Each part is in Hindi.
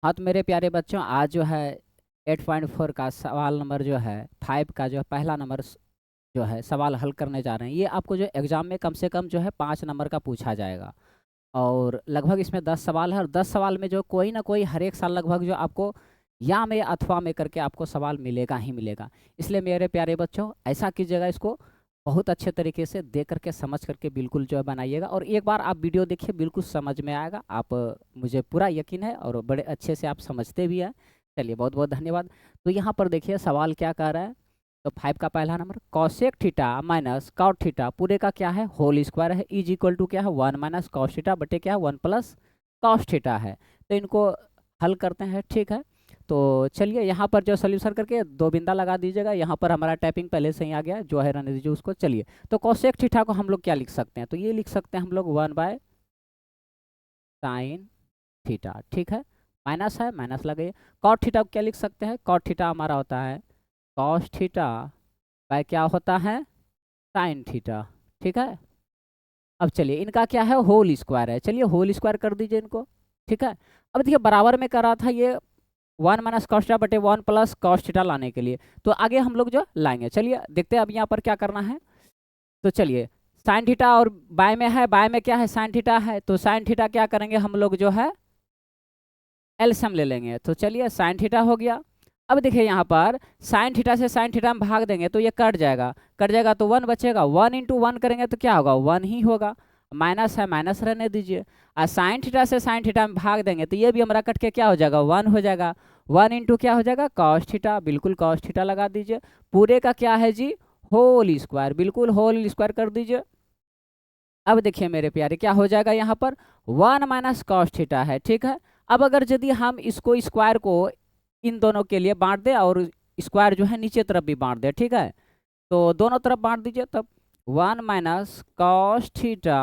हाँ तो मेरे प्यारे बच्चों, आज जो है 8.4 का सवाल नंबर जो है 5 का जो पहला नंबर जो है सवाल हल करने जा रहे हैं। ये आपको जो एग्ज़ाम में कम से कम जो है 5 नंबर का पूछा जाएगा। और लगभग इसमें 10 सवाल है, और 10 सवाल में जो कोई ना कोई हर एक साल लगभग जो आपको या में अथवा में करके आपको सवाल मिलेगा ही मिलेगा। इसलिए मेरे प्यारे बच्चों, ऐसा कीजिएगा, इसको बहुत अच्छे तरीके से देख करके समझ करके बिल्कुल जो है बनाइएगा। और एक बार आप वीडियो देखिए, बिल्कुल समझ में आएगा। आप मुझे पूरा यकीन है और बड़े अच्छे से आप समझते भी हैं। चलिए, बहुत बहुत धन्यवाद। तो यहाँ पर देखिए सवाल क्या कह रहा है। तो 5 का पहला नंबर, cosec theta minus cot theta पूरे का क्या है, होल स्क्वायर है, इज इक्वल टू क्या है, 1 माइनस कॉस थीटा बटे क्या है, 1 प्लस कॉस थीटा है। तो इनको हल करते हैं, ठीक है। तो चलिए यहाँ पर जो सोल्यूशन करके 2 बिंदा लगा दीजिएगा। यहाँ पर हमारा टाइपिंग पहले से ही आ गया, जो है रहने दीजिए उसको। चलिए, तो कॉसेक थीटा को हम लोग क्या लिख सकते हैं, तो ये लिख सकते हैं हम लोग 1 बाय साइन थीटा, ठीक है। माइनस है, माइनस लगाइए। कॉट थीटा को क्या लिख सकते हैं, कॉट थीटा हमारा होता है कॉस थीटा बाय क्या होता है, साइन थीटा, ठीक है। अब चलिए, इनका क्या है, होल स्क्वायर है। चलिए होल स्क्वायर कर दीजिए इनको, ठीक है। अब देखिए बराबर में कर रहा था ये 1 माइनस कॉस थीटा बटे 1 प्लस कॉस थीटा लाने के लिए, तो आगे हम लोग जो लाएंगे। चलिए देखते हैं अब यहाँ पर क्या करना है। तो चलिए, साइन थीटा और बाय में है, बाय में क्या है, साइन थीटा है, तो साइन थीटा क्या करेंगे हम लोग जो है एलसीएम ले लेंगे। तो चलिए साइन थीटा हो गया। अब देखिए यहाँ पर साइन थीटा से साइन थीटा में भाग देंगे तो ये कट जाएगा, कट जाएगा तो 1 बचेगा। 1 इंटू 1 करेंगे तो क्या होगा, 1 ही होगा। माइनस है, माइनस रहने दीजिए। और साइन थीटा से साइन थीटा में भाग देंगे तो ये भी हमारा कट के क्या हो जाएगा, 1 हो जाएगा। 1 इंटू क्या हो जाएगा, कॉस थीटा, बिल्कुल कॉस थीटा लगा दीजिए। पूरे का क्या है जी, होल स्क्वायर, बिल्कुल होल स्क्वायर कर दीजिए। अब देखिए मेरे प्यारे क्या हो जाएगा, यहाँ पर 1 माइनस कॉस थीटा है, ठीक है। अब अगर यदि हम इसको स्क्वायर को इन दोनों के लिए बांट दे और स्क्वायर जो है नीचे तरफ भी बांट दे, ठीक है, तो दोनों तरफ बांट दीजिए। तब 1 माइनस कॉस थीटा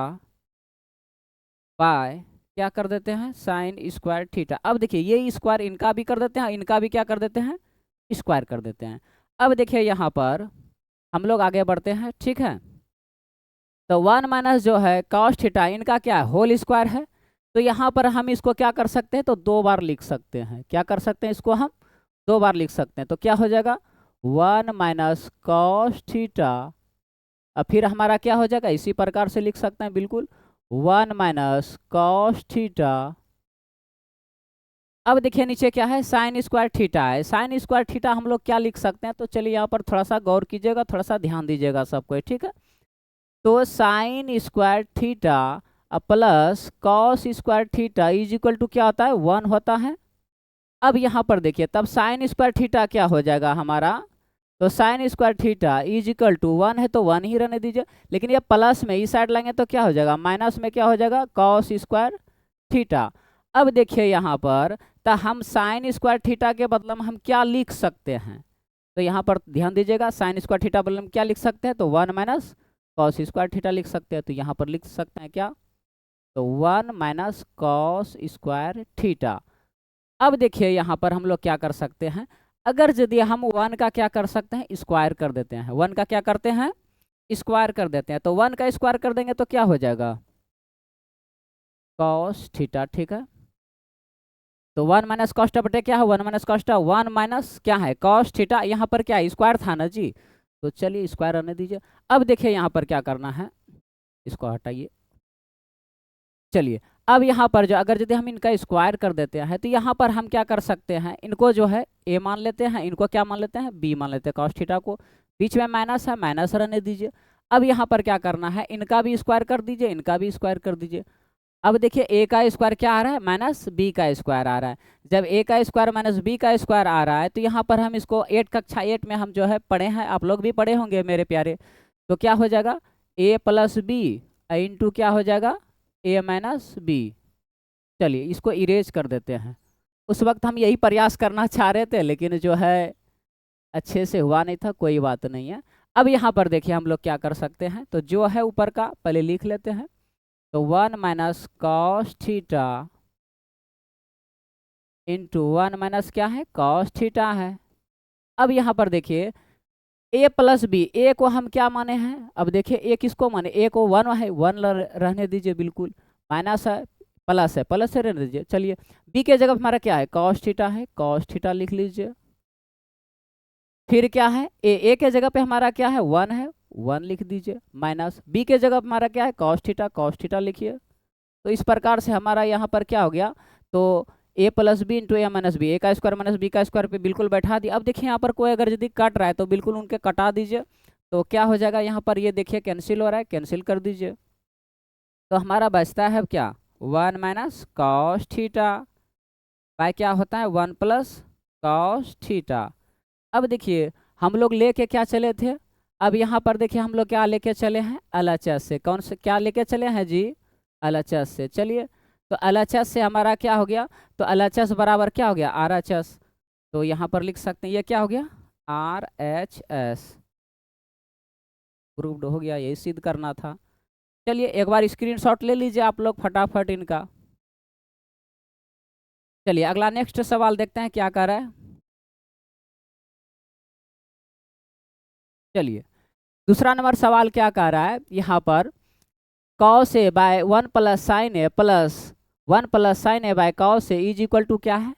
बाय क्या कर देते हैं, साइन स्क्वायर थीटा। अब देखिए ये स्क्वायर इनका भी कर देते हैं, इनका भी क्या कर देते हैं, स्क्वायर कर देते हैं। अब देखिए यहाँ पर हम लोग आगे बढ़ते हैं, ठीक है। तो 1 माइनस जो है कॉस थीटा, इनका क्या है, होल स्क्वायर है। तो यहाँ पर हम इसको क्या कर सकते हैं, तो 2 बार लिख सकते हैं। क्या कर सकते हैं, इसको हम 2 बार लिख सकते हैं। तो क्या हो जाएगा, 1 माइनस कॉस थीटा, और फिर हमारा क्या हो जाएगा, इसी प्रकार से लिख सकते हैं बिल्कुल, 1 माइनस कॉस थीटा। अब देखिए नीचे क्या है, साइन स्क्वायर थीटा है। साइन स्क्वायर थीटा हम लोग क्या लिख सकते हैं, तो चलिए यहाँ पर थोड़ा सा गौर कीजिएगा, थोड़ा सा ध्यान दीजिएगा सबको, ठीक है। तो sine square theta plus cos square theta is equal to क्या होता है, 1 होता है। अब यहाँ पर देखिए, तब साइन स्क्वायर थीटा क्या हो जाएगा हमारा, तो sine square theta is equal to 1 है तो 1 ही रहने दीजिए। लेकिन ये प्लस में इस साइड लाएंगे तो क्या हो जाएगा, माइनस में क्या हो जाएगा, कॉस स्क्वायर थीटा। अब देखिए यहाँ पर, तो हम साइन स्क्वायर थीटा के बदले में हम क्या लिख सकते हैं, तो यहाँ पर ध्यान दीजिएगा, साइन स्क्वायर थीटा बदले में क्या लिख सकते हैं, तो 1 माइनस कॉस स्क्वायर थीटा लिख सकते हैं। तो यहाँ पर लिख सकते हैं क्या, तो 1 माइनस कॉस स्क्वायर थीटा। अब देखिए यहाँ पर हम लोग क्या कर सकते हैं, अगर यदि हम 1 का क्या कर सकते हैं, स्क्वायर कर देते हैं। 1 का क्या करते हैं, स्क्वायर कर देते हैं। तो 1 का स्क्वायर कर देंगे तो क्या हो जाएगा, कॉस थीटा, ठीक है। तो 1 माइनस कॉस्टा बटे क्या है, 1 माइनस कॉस्टा, 1 माइनस क्या है, कॉस थीटा। यहाँ पर क्या स्क्वायर था ना जी, तो चलिए स्क्वायर रहने दीजिए। अब देखिए यहाँ पर क्या करना है, इसको हटाइए। चलिए, अब यहाँ पर जो अगर यदि हम इनका स्क्वायर कर देते हैं तो यहाँ पर हम क्या कर सकते हैं, इनको जो है ए मान लेते हैं, इनको क्या मान लेते हैं, बी मान लेते हैं, कॉस थीटा को। बीच में माइनस है, माइनस रहने दीजिए। अब यहाँ पर क्या करना है, इनका भी स्क्वायर कर दीजिए, इनका भी स्क्वायर कर दीजिए। अब देखिए ए का स्क्वायर क्या आ रहा है, माइनस बी का स्क्वायर आ रहा है। जब ए का स्क्वायर माइनस बी का स्क्वायर आ रहा है तो यहाँ पर हम इसको 8 कक्षा 8 में हम जो है पढ़े हैं, आप लोग भी पढ़े होंगे मेरे प्यारे। तो क्या हो जाएगा, ए प्लस बी इंटू क्या हो जाएगा, ए माइनस बी। चलिए इसको इरेज कर देते हैं। उस वक्त हम यही प्रयास करना चाह रहे थे, लेकिन जो है अच्छे से हुआ नहीं था, कोई बात नहीं है। अब यहाँ पर देखिए हम लोग क्या कर सकते हैं, तो जो है ऊपर का पहले लिख लेते हैं। तो 1 minus cos theta into 1 minus क्या है, कॉस थीटा है। अब यहाँ पर देखिए ए प्लस बी, ए को हम क्या माने हैं, अब देखिए ए किसको माने, ए को 1 है, 1 रहने दीजिए बिल्कुल। माइनस है, प्लस है, प्लस से रहने दीजिए। चलिए बी के जगह हमारा क्या है, कॉस थीटा है, कॉस थीटा लिख लीजिए। फिर क्या है, ए के जगह पे हमारा क्या है, 1 है, 1 लिख दीजिए। माइनस बी के जगह हमारा क्या है, कॉस थीटा लिखिए। तो इस प्रकार से हमारा यहाँ पर क्या हो गया, तो ए प्लस बी इंटू ए माइनस बी, ए का स्क्वायर माइनस बी का स्क्वायर पे बिल्कुल बैठा दिया। अब देखिए यहाँ पर कोई अगर यदि कट रहा है तो बिल्कुल उनके कटा दीजिए। तो क्या हो जाएगा यहाँ पर, ये देखिए कैंसिल हो रहा है, कैंसिल कर दीजिए। तो हमारा बचता है क्या, 1 माइनस कॉस थीटा बाय क्या होता है, 1 प्लस कॉस थीटा। अब देखिए हम लोग लेके क्या चले थे, अब यहाँ पर देखिए हम लोग क्या लेके चले हैं, एलएचएस से। कौन से क्या लेके चले हैं जी, एलएचएस से। चलिए तो एलएचएस से हमारा क्या हो गया, तो एलएचएस बराबर क्या हो गया, आरएचएस। तो यहाँ पर लिख सकते हैं ये क्या हो गया, आरएचएस। प्रूव्ड हो गया, यही सिद्ध करना था। चलिए एक बार स्क्रीनशॉट ले लीजिए आप लोग फटाफट इनका। चलिए अगला नेक्स्ट सवाल देखते हैं क्या कर रहा है। चलिए दूसरा नंबर सवाल क्या कह रहा है यहाँ पर, cos A by 1 plus sine A plus 1 plus sine A by cos A is equal to क्या है,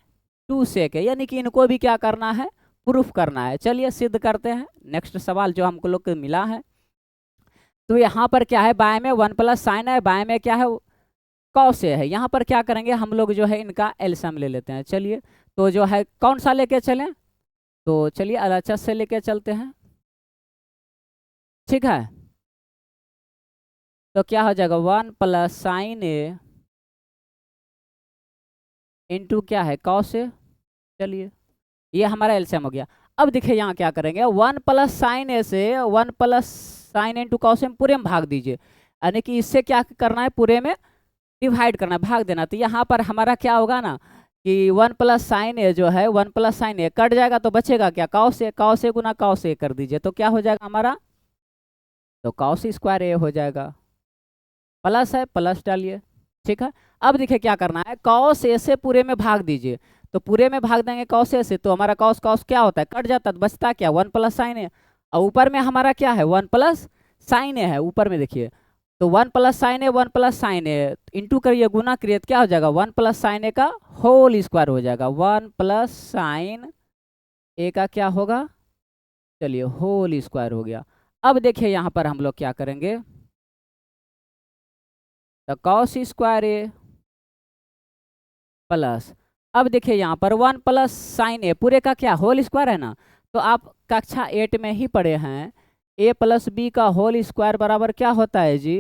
2 सेक है। यानी कि इनको भी क्या करना है, प्रूफ करना है। चलिए सिद्ध करते हैं नेक्स्ट सवाल जो हमको लोग को मिला है। तो यहाँ पर क्या है, बाय में 1 प्लस साइन है, बाय में क्या है, कॉस ए है। यहाँ पर क्या करेंगे हम लोग, जो है इनका एलसीएम ले लेते हैं। चलिए तो जो है कौन सा लेके चलें, तो चलिए एलएचएस से लेके चलते हैं, ठीक है। तो क्या हो जाएगा, 1 प्लस साइन ए इंटू क्या है, कॉस ए। चलिए ये हमारा एलसीएम हो गया। अब देखिए यहाँ क्या करेंगे, 1 प्लस साइन ए से 1 plus sine into cos A पूरे में भाग दीजिए। यानी कि इससे क्या करना है, पूरे में डिवाइड करना है, भाग देना। तो यहाँ पर हमारा क्या होगा ना, कि 1 प्लस साइन ए जो है, 1 प्लस साइन ए कट जाएगा तो बचेगा क्या, cos A. Cos A Guna cos A कर दीजिए तो क्या हो जाएगा हमारा, तो कॉस स्क्वायर ए हो जाएगा। प्लस है, प्लस डालिए, ठीक है। अब देखिए क्या करना है, कॉस ए से पूरे में भाग दीजिए। तो पूरे में भाग देंगे कॉस ए से, तो हमारा कॉस कॉस क्या होता है, कट जाता है, तो बचता क्या, 1 प्लस साइन ए। और ऊपर में हमारा क्या है, 1 प्लस साइन ए है ऊपर में देखिए। तो 1 प्लस साइन ए, 1 प्लस साइन ए इंटू करिए, गुना करिए, तो क्या हो जाएगा, 1 प्लस साइन ए का होल स्क्वायर हो जाएगा। 1 प्लस साइन ए का क्या होगा, चलिए होल स्क्वायर हो गया। अब देखिए यहाँ पर हम लोग क्या करेंगे, तो कॉस स्क्वायर ए प्लस, अब देखिए यहाँ पर 1 प्लस साइन ए पूरे का क्या, होल स्क्वायर है ना। तो आप कक्षा 8 में ही पढ़े हैं, ए प्लस बी का होल स्क्वायर बराबर क्या होता है जी,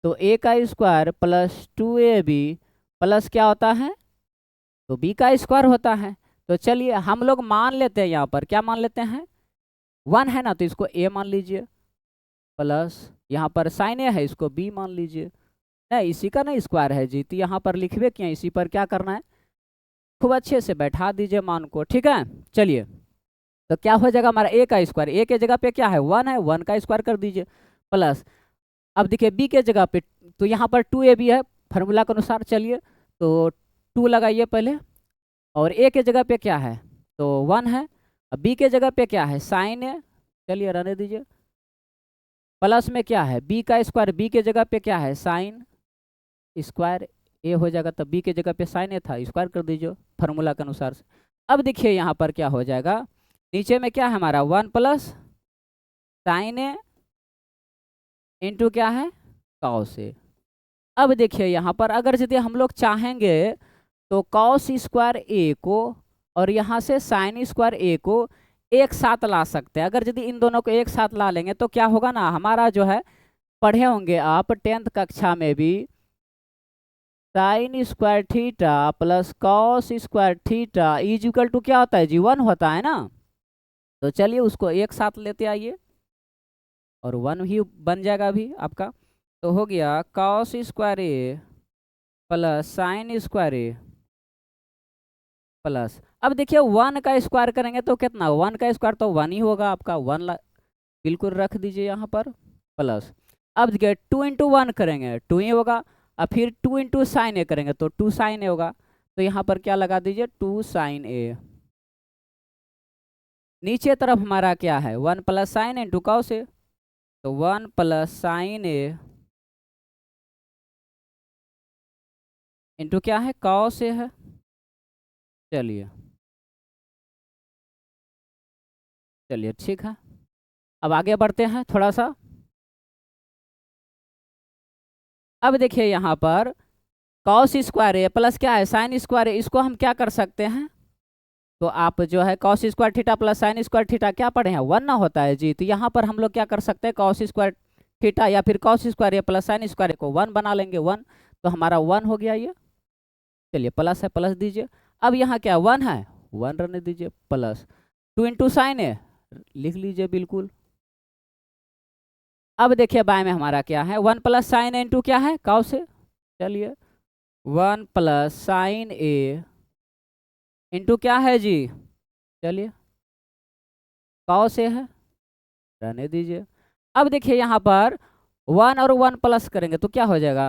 तो ए का स्क्वायर प्लस 2ab प्लस क्या होता है, तो बी का स्क्वायर होता है। तो चलिए हम लोग मान लेते हैं, यहाँ पर क्या मान लेते हैं, 1 है ना, तो इसको ए मान लीजिए, प्लस यहाँ पर साइन ए है, इसको बी मान लीजिए। नहीं इसी का नहीं स्क्वायर है जी, तो यहाँ पर लिखवे क्या, इसी पर क्या करना है, खूब अच्छे से बैठा दीजिए मान को, ठीक है। चलिए तो क्या हो जाएगा हमारा, ए का स्क्वायर, ए के जगह पे क्या है, 1 है, 1 का स्क्वायर कर दीजिए, प्लस अब देखिए बी के जगह पे, तो यहाँ पर 2ab है फार्मूला के अनुसार। चलिए तो 2 लगाइए पहले, और ए के जगह पे क्या है, तो 1 है। अब बी के जगह पे क्या है, साइन है, चलिए रहने दीजिए। प्लस में क्या है, बी का स्क्वायर, बी के जगह पे क्या है, साइन स्क्वायर ए हो जाएगा, तब बी के जगह पे साइन ए था, स्क्वायर कर दीजिए फार्मूला के अनुसार से। अब देखिए यहाँ पर क्या हो जाएगा, नीचे में क्या है हमारा, 1 प्लस साइन ए इंटू क्या है, कॉस ए। अब देखिए यहाँ पर अगर यदि हम लोग चाहेंगे तो कॉस स्क्वायर ए को और यहाँ से साइन स्क्वायर ए को एक साथ ला सकते हैं। अगर यदि इन दोनों को एक साथ ला लेंगे तो क्या होगा ना, हमारा जो है, पढ़े होंगे आप 10th कक्षा में भी, sine square theta plus cos square theta is equal to क्या होता है जी, 1 होता है ना। तो चलिए उसको एक साथ लेते आइए और 1 ही बन जाएगा अभी आपका। तो हो गया कॉस स्क्वायर ए प्लस साइन स्क्वायर ए प्लस, अब देखिए 1 का स्क्वायर करेंगे तो कितना, 1 का स्क्वायर तो 1 ही होगा आपका, 1 बिल्कुल रख दीजिए यहाँ पर, प्लस अब देखिए 2 इंटू 1 करेंगे 2 ही होगा, और फिर 2 इंटू साइन ए करेंगे तो 2 साइन ए होगा। तो यहाँ पर क्या लगा दीजिए, 2 साइन ए। नीचे तरफ हमारा क्या है, 1 plus sine into cos A, तो 1 प्लस साइन ए इंटू क्या है, कॉस ए है। चलिए चलिए ठीक है, अब आगे बढ़ते हैं थोड़ा सा। अब देखिए यहाँ पर कॉस स्क्वायर ए प्लस क्या है, साइन स्क्वायर ए, इसको हम क्या कर सकते हैं, तो आप जो है cos square theta plus sign square theta क्या पढ़े हैं, वन ना होता है जी। तो यहाँ पर हम लोग क्या कर सकते हैं, कॉस स्क्वायर थीटा या फिर कॉस स्क्वायर ए प्लस साइन स्क्वायर ए को वन बना लेंगे, वन। तो हमारा वन हो गया ये। चलिए प्लस है, प्लस दीजिए। अब यहाँ क्या वन है, वन रहने दीजिए, प्लस टू इंटू साइन ए लिख लीजिए बिल्कुल। अब देखिए बाएं में हमारा क्या है, वन प्लस साइन ए इंटू क्या है, कॉस ए। चलिए वन प्लस साइन ए इंटू क्या है जी, चलिए कॉस ए है, रहने दीजिए। अब देखिए यहाँ पर वन और वन प्लस करेंगे तो क्या हो जाएगा,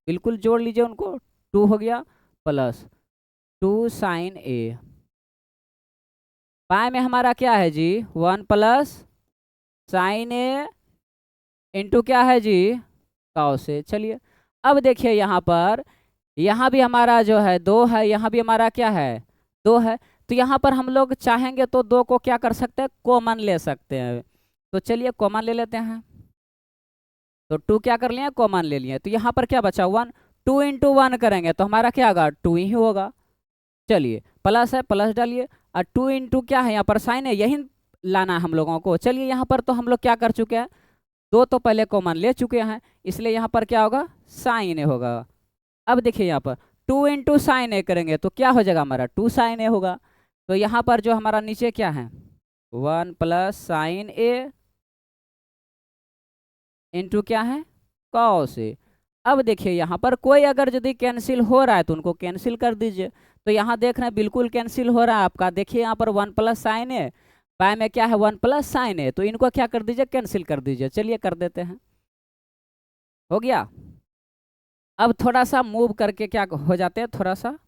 बिल्कुल जोड़ लीजिए उनको, टू हो गया प्लस टू साइन ए। बाएं में हमारा क्या है जी, वन प्लस साइन ए इंटू क्या है जी, कॉस ए। चलिए अब देखिए यहाँ पर, यहाँ भी हमारा जो है दो है, यहाँ भी हमारा क्या है, दो है। तो यहाँ पर हम लोग चाहेंगे तो दो को क्या कर सकते हैं, कॉमन ले सकते हैं। तो चलिए कॉमन ले लेते हैं। तो टू क्या कर लिए, कॉमन ले लिए। तो यहाँ पर क्या बचा, वन। टू इंटू वन करेंगे तो हमारा क्या होगा, टू ही होगा। चलिए प्लस है, प्लस डालिए। और टू इंटू क्या है, यहाँ पर साइन है, यही लाना है हम लोगों को। चलिए यहाँ पर तो हम लोग क्या कर चुके हैं, दो तो पहले कॉमन ले चुके हैं, इसलिए यहाँ पर क्या होगा, साइन ए होगा। अब देखिए यहाँ पर टू इंटू साइन ए करेंगे तो क्या हो जाएगा हमारा, टू साइन ए होगा। तो यहाँ पर जो हमारा नीचे क्या है, वन प्लस साइन ए इंटू क्या है, कॉस ए। अब देखिए यहाँ पर कोई अगर यदि कैंसिल हो रहा है तो उनको कैंसिल कर दीजिए। तो यहाँ देख रहे हैं बिल्कुल कैंसिल हो रहा है आपका। देखिए यहाँ पर one plus sine A, bye में क्या है, वन प्लस साइन ए, तो इनको क्या कर दीजिए, कैंसिल कर दीजिए। चलिए कर देते हैं, हो गया। अब थोड़ा सा मूव करके क्या हो जाते हैं, थोड़ा सा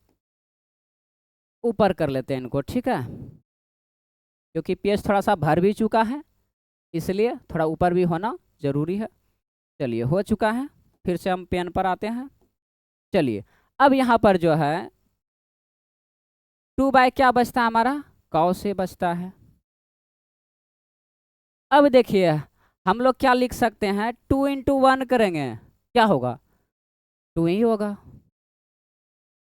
ऊपर कर लेते हैं इनको, ठीक है, क्योंकि पेज थोड़ा सा भर भी चुका है, इसलिए थोड़ा ऊपर भी होना जरूरी है। चलिए हो चुका है, फिर से हम पेन पर आते हैं। चलिए अब यहाँ पर जो है टू बाय क्या बचता है हमारा, कॉस से बचता है। अब देखिए हम लोग क्या लिख सकते हैं, टू इंटू वन करेंगे क्या होगा, टू ही होगा।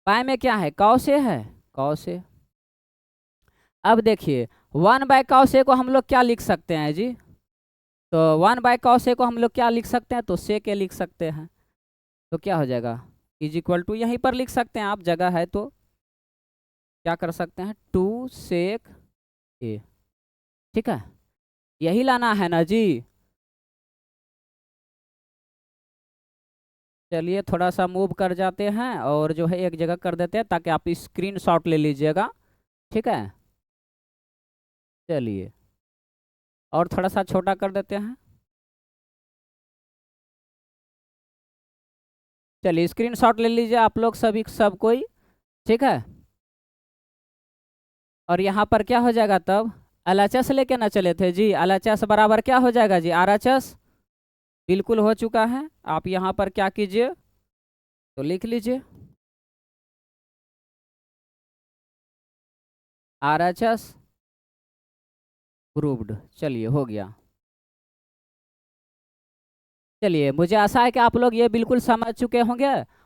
बाय में क्या है, कॉस ए है, कॉस ए। अब देखिए वन बाय कॉस ए को हम लोग क्या लिख सकते हैं जी, तो वन बाय कॉस ए को हम लोग क्या लिख सकते हैं, तो सेक ए लिख सकते हैं। तो क्या हो जाएगा, इज इक्वल टू, यहीं पर लिख सकते हैं आप, जगह है तो क्या कर सकते हैं, टू सेक ए, ठीक है, यही लाना है ना जी। चलिए थोड़ा सा मूव कर जाते हैं और जो है एक जगह कर देते हैं ताकि आप स्क्रीनशॉट ले लीजिएगा, ठीक है। चलिए और थोड़ा सा छोटा कर देते हैं। चलिए स्क्रीनशॉट ले लीजिए आप लोग सभी, सब कोई, ठीक है। और यहाँ पर क्या हो जाएगा तब, एलएचएस लेके ना चले थे जी, एलएचएस बराबर क्या हो जाएगा जी, आरएचएस। बिल्कुल हो चुका है। आप यहाँ पर क्या कीजिए, तो लिख लीजिए आरएचएस प्रूव्ड। चलिए हो गया। चलिए मुझे आशा है कि आप लोग ये बिल्कुल समझ चुके होंगे